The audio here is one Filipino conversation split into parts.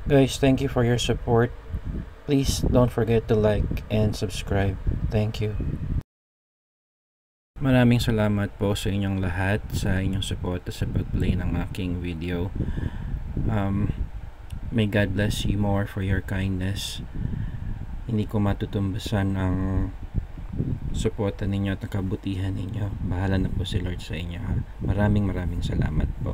Guys, thank you for your support. Please don't forget to like and subscribe. Thank you. Maraming salamat po sa inyong lahat sa inyong suporta sa pag-play ng aking video. May God bless you more for your kindness. Hindi ko matutumbasan ang suporta ninyo at kabutihan ninyo. Bahala na po si Lord sa inyo. Maraming salamat po.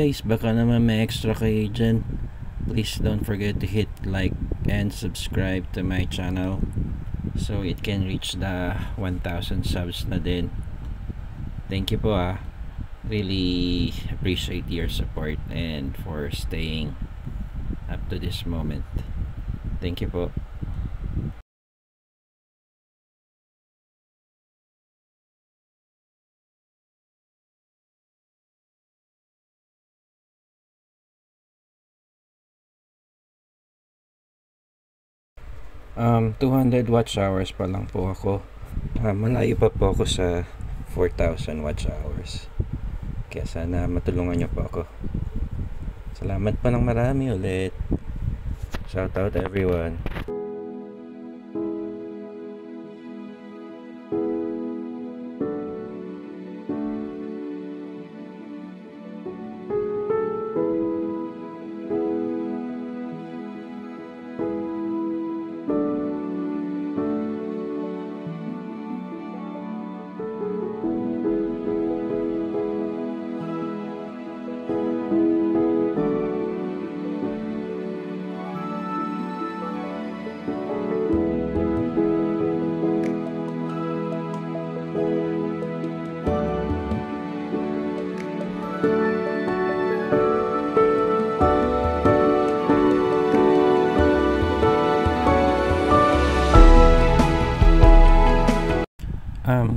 guys, baka naman may extra kayo dyan. Please don't forget to hit like and subscribe to my channel so it can reach the 1,000 subs na din. Thank you po really appreciate your support and for staying up to this moment. Thank you po. Um, 200 watch hours pa lang po ako. Malayo pa po ako sa 4,000 watch hours. Kaya sana matulungan niyo po ako. Salamat pa ng marami ulit. Shout out everyone.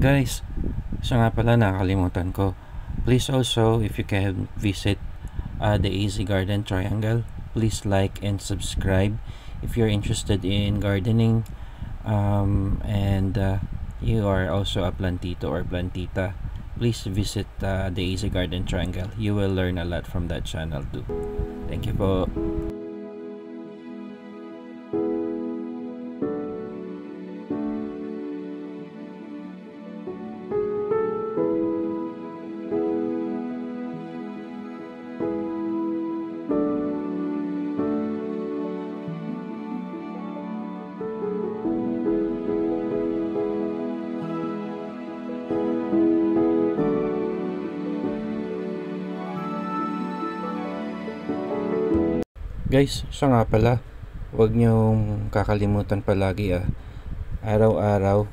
Guys, so nga pala nakakalimutan ko. Please also, if you can visit the Easy Garden Triangle, please like and subscribe if you're interested in gardening and you are also a plantito or plantita. Please visit the Easy Garden Triangle. You will learn a lot from that channel too. Thank you po. Guys, siya nga pala, huwag niyong kakalimutan palagi araw-araw,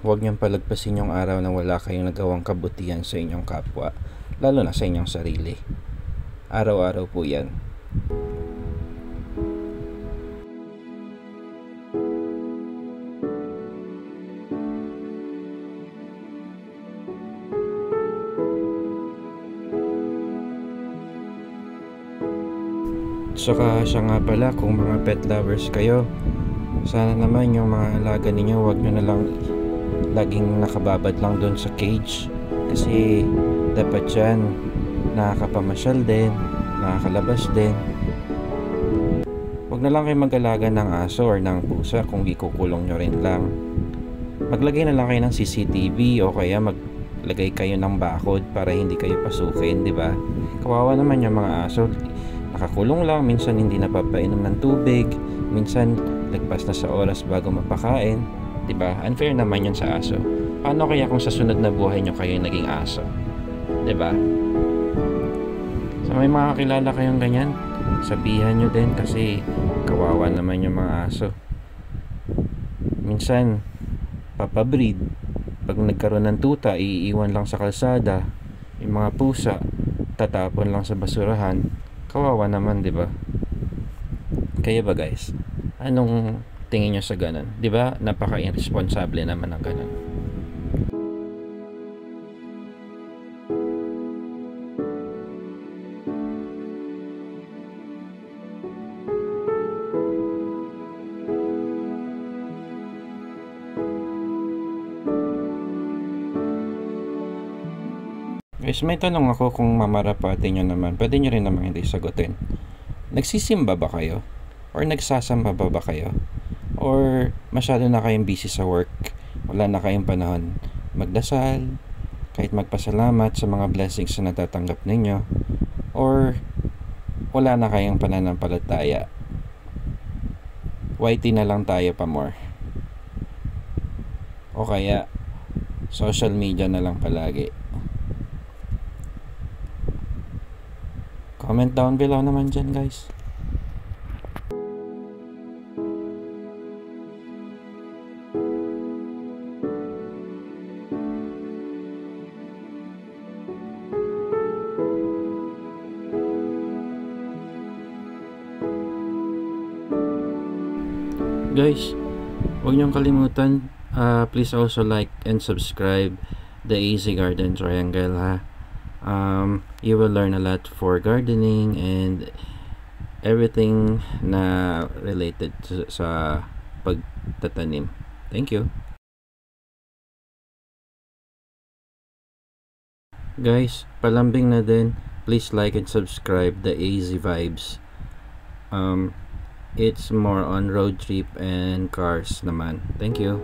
huwag niyong palagpasin yung araw na wala kayong nagawang kabutihan sa inyong kapwa, lalo na sa inyong sarili. Araw-araw po yan. Saka siya nga pala, kung mga pet lovers kayo, sana naman yung mga alaga ninyo wag nyo na lang laging nakababad lang doon sa cage, kasi dapat yan nakakapamasyal din, nakakalabas din. Wag na lang kayo mag-alaga ng aso or ng pusa kung ikukulong nyo rin lang. Maglagay na lang kayo ng CCTV o kaya maglagay kayo ng bakod para hindi kayo pasukin, di ba? Kawawa naman yung mga aso, nakakulong lang, minsan hindi napapainom ng tubig, minsan lagpas na sa oras bago mapakain, 'di ba? Unfair naman 'yun sa aso. Paano kaya kung sa sunod na buhay nyo kayo naging aso? 'Di ba? So may mga kilala kayong ganyan, sabihan nyo din kasi kawawa naman yung mga aso. Minsan papabreed, pag nagkaroon ng tuta, iiwan lang sa kalsada. Yung mga pusa, tatapon lang sa basurahan. Kawawa naman, di ba? Kaya ba guys, anong tingin nyo sa ganun? Di ba? Napaka-irresponsible naman ng ganun. Guys, may tanong ako, kung mamarapati nyo naman, pwede nyo rin naman hindi sagutin. Nagsisimba ba kayo? Or nagsasamba ba kayo? Or masyado na kayong busy sa work? Wala na kayong panahon magdasal, kahit magpasalamat sa mga blessings na natatanggap ninyo? Or wala na kayong pananampalataya? YT na lang tayo pa more? O kaya social media na lang palagi? Comment down below naman dyan, guys. Guys, huwag niyong kalimutan, please also like and subscribe the AZ Garden Triangle, ha. You will learn a lot for gardening and everything na related sa pagtatanim. Thank you. Guys, palambing na din, please like and subscribe the AZ Vibes. It's more on road trip and cars naman. Thank you.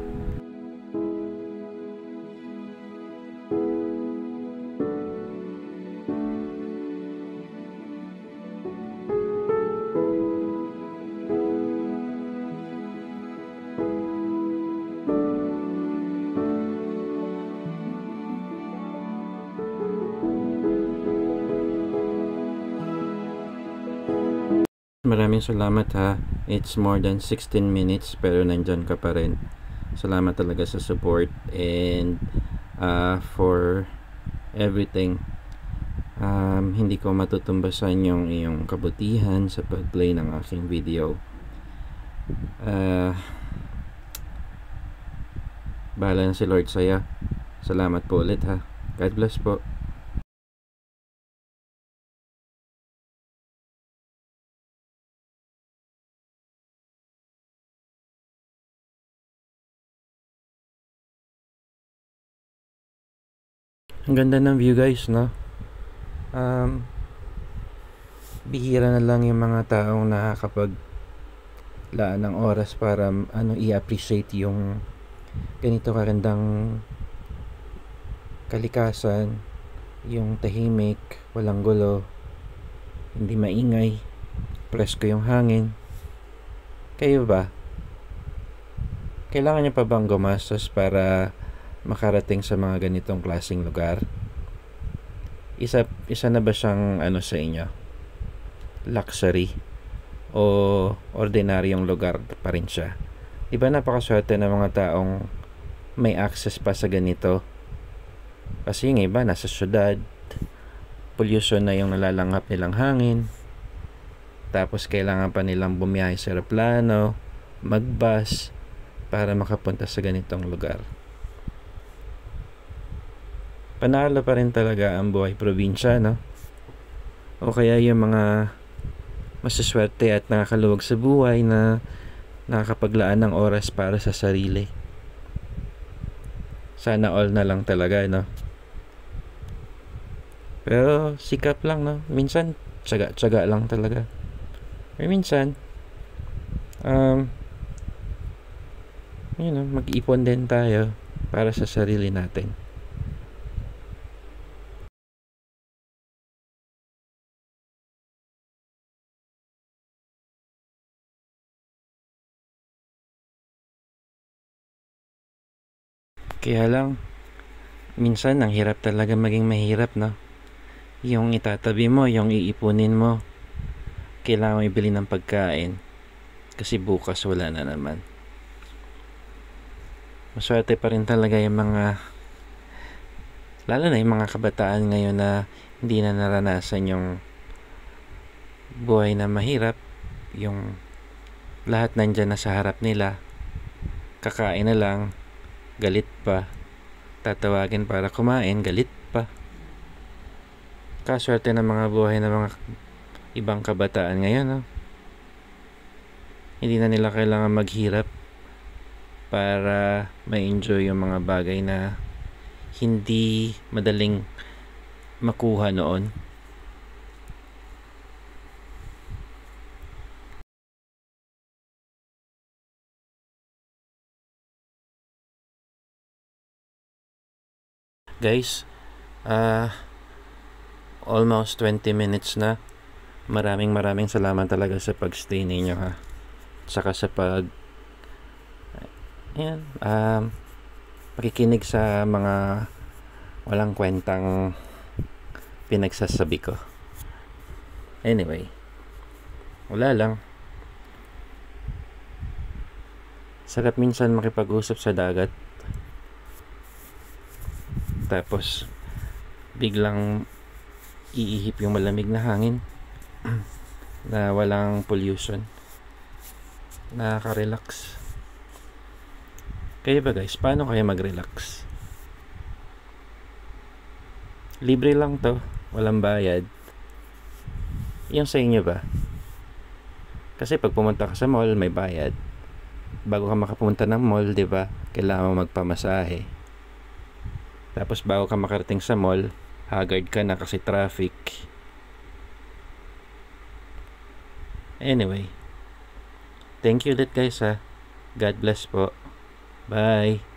Maraming salamat, ha. It's more than 16 minutes pero nandyan ka pa rin. Salamat talaga sa support and for everything. Hindi ko matutumbasan yung iyong kabutihan sa pag-play ng aking video. Bahala na si Lord sa'yo. Salamat po ulit, ha. God bless po. Ang ganda ng view, guys, no? Bihira na lang yung mga taong nakakapaglaan ng oras para i-appreciate yung ganito karandang kalikasan, yung tahimik, walang gulo, hindi maingay, presko yung hangin. Kayo ba? Kailangan nyo pa bang gumastos para makarating sa mga ganitong klaseng lugar? Isa na ba siyang sa inyo? Luxury o ordinaryong lugar pa rin siya? Diba napakaswerte ng mga taong may access pa sa ganito? Kasi yung iba nasa syudad, pollution na yung nalalanghap nilang hangin, tapos kailangan pa nilang bumiyahe sa eroplano, magbus para makapunta sa ganitong lugar. Panalo pa rin talaga ang buhay probinsya, no? O kaya yung mga masaswerte at nakakaluwag sa buhay na nakakapaglaan ng oras para sa sarili. Sana all na lang talaga, no? Pero sikap lang, no? Minsan tsaga lang talaga. Or minsan mag-ipon din tayo para sa sarili natin. Kaya lang, minsan ang hirap talaga maging mahirap, no? Yung itatabi mo, yung iipunin mo, kailangan mo ibili ng pagkain kasi bukas wala na naman. Maswerte pa rin talaga yung lalo na yung mga kabataan ngayon na hindi na naranasan yung buhay na mahirap, yung lahat nandyan na sa harap nila, kakain na lang, galit pa, tatawagin para kumain, galit pa. Kaswerte ng mga buhay ng mga ibang kabataan ngayon, no? Hindi na nila kailangan maghirap para ma-enjoy yung mga bagay na hindi madaling makuha noon. Guys, almost 20 minutes na. Maraming salamat talaga sa pagstay ninyo, ha. Saka sa pakikinig sa mga walang kwentang pinagsasabi ko. Anyway, wala lang. Sarap minsan makipag-usap sa dagat. Tapos, biglang iihip yung malamig na hangin na walang pollution. Nakaka-relax. Kayo ba guys, paano kayo mag-relax? Libre lang to, walang bayad. Yung sa inyo ba? Kasi pag pumunta ka sa mall, may bayad. Bago ka makapunta ng mall, di ba? Kailangan mo magpamasahe. Tapos bago ka makarating sa mall, haggard ka na kasi traffic. Anyway, thank you ulit guys ha. God bless po. Bye.